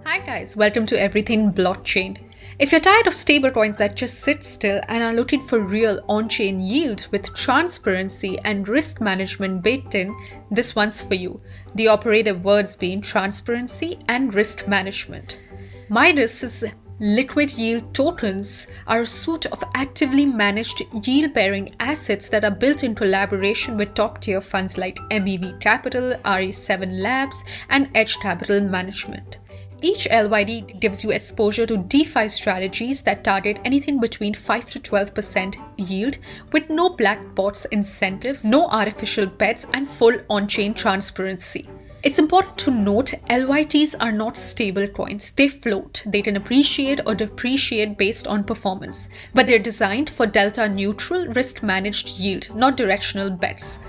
Hi guys, welcome to Everything Blockchain. If you're tired of stablecoins that just sit still and are looking for real on-chain yield with transparency and risk management baked in, this one's for you. The operative words being transparency and risk management. Midas's liquid yield tokens are a suite of actively managed yield-bearing assets that are built in collaboration with top-tier funds like mEV Capital, RE7 Labs, and Edge Capital Management. Each LYT gives you exposure to DeFi strategies that target anything between 5 to 12% yield with no black box incentives, no artificial bets, and full on-chain transparency. It's important to note LYTs are not stable coins. They float. They can appreciate or depreciate based on performance. But they're designed for delta neutral risk managed yield, not directional bets.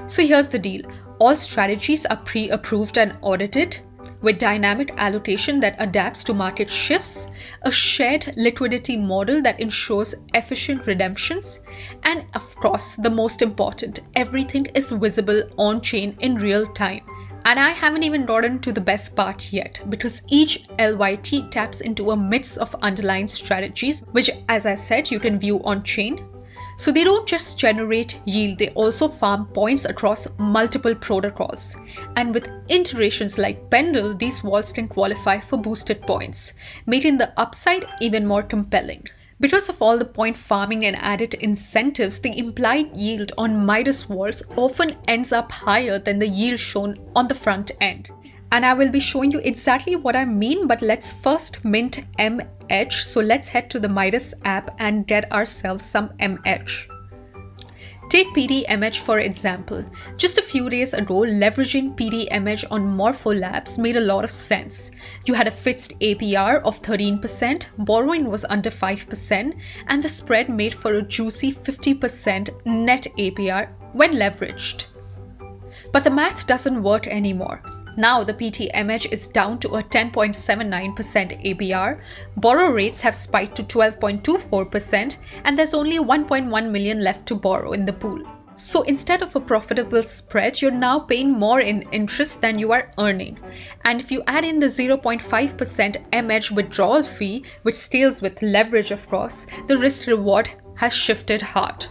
So here's the deal. All strategies are pre-approved and audited, with dynamic allocation that adapts to market shifts, a shared liquidity model that ensures efficient redemptions, and of course, the most important, everything is visible on-chain in real time. And I haven't even gotten to the best part yet, because each LYT taps into a mix of underlying strategies, which, as I said, you can view on-chain. So they don't just generate yield, they also farm points across multiple protocols. And with iterations like Pendle, these vaults can qualify for boosted points, making the upside even more compelling. Because of all the point farming and added incentives, the implied yield on Midas vaults often ends up higher than the yield shown on the front end. And I will be showing you exactly what I mean, but let's first mint mEDGE. So let's head to the Midas app and get ourselves some mEDGE. Take PD mEDGE for example. Just a few days ago, leveraging PD mEDGE on Morpho Labs made a lot of sense. You had a fixed APR of 13%, borrowing was under 5%, and the spread made for a juicy 50% net APR when leveraged. But the math doesn't work anymore. Now the PT mEDGE is down to a 10.79% APR, borrow rates have spiked to 12.24%, and there's only 1.1 million left to borrow in the pool. So instead of a profitable spread, you're now paying more in interest than you are earning. And if you add in the 0.5% mEDGE withdrawal fee, which scales with leverage of course, the risk reward has shifted hard.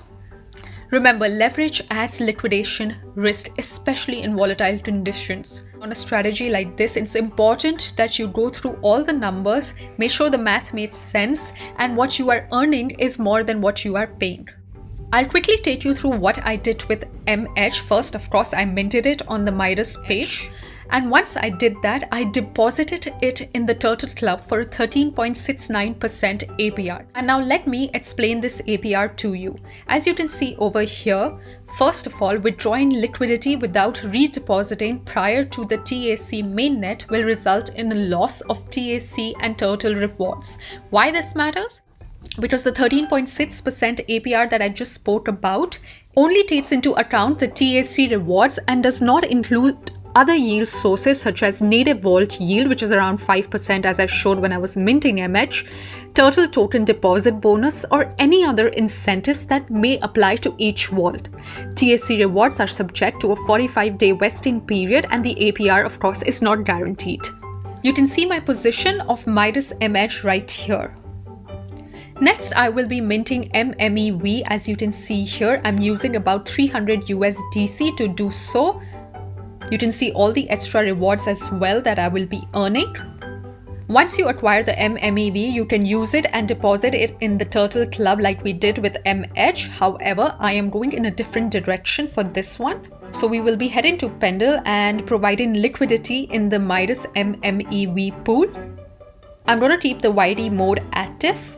Remember, leverage adds liquidation risk, especially in volatile conditions. On a strategy like this, it's important that you go through all the numbers, make sure the math makes sense, and what you are earning is more than what you are paying. I'll quickly take you through what I did with mEDGE. First, of course, I minted it on the Midas page. And once I did that, I deposited it in the Turtle Club for a 13.69% APR. And now let me explain this APR to you. As you can see over here, first of all, withdrawing liquidity without redepositing prior to the TAC mainnet will result in a loss of TAC and Turtle rewards. Why this matters? Because the 13.6% APR that I just spoke about only takes into account the TAC rewards and does not include other yield sources such as native vault yield, which is around 5% as I showed when I was minting mEDGE, Turtle token deposit bonus, or any other incentives that may apply to each vault. TAC rewards are subject to a 45-day vesting period, and the APR of course is not guaranteed. You can see my position of Midas mEDGE right here. Next, I will be minting mMEV. As you can see here, I'm using about 300 USDC to do so. You can see all the extra rewards as well that I will be earning. Once you acquire the mMEV, you can use it and deposit it in the Turtle Club like we did with mEDGE. However, I am going in a different direction for this one. So we will be heading to Pendle and providing liquidity in the Midas mMEV pool. I'm going to keep the YT mode active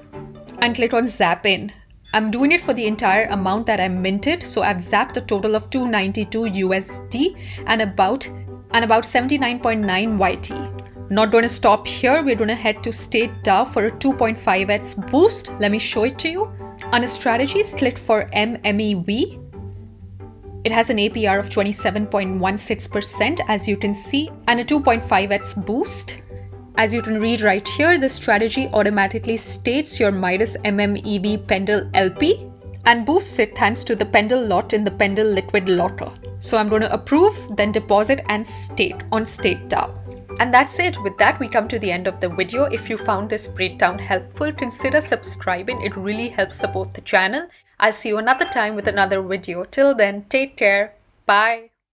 and click on Zap In. I'm doing it for the entire amount that I minted, so I've zapped a total of 292 USD and about 79.9 YT. Not going to stop here, we're going to head to Stakedao for a 2.5x boost. Let me show it to you. Under strategies, click for mMEV. It has an APR of 27.16% as you can see, and a 2.5x boost. As you can read right here, this strategy automatically states your Midas mMEV Pendle LP and boosts it thanks to the Pendle lot in the Pendle liquid locker. So I'm going to approve, then deposit and state on Stakedao. And that's it. With that, we come to the end of the video. If you found this breakdown helpful, consider subscribing. It really helps support the channel. I'll see you another time with another video. Till then, take care. Bye.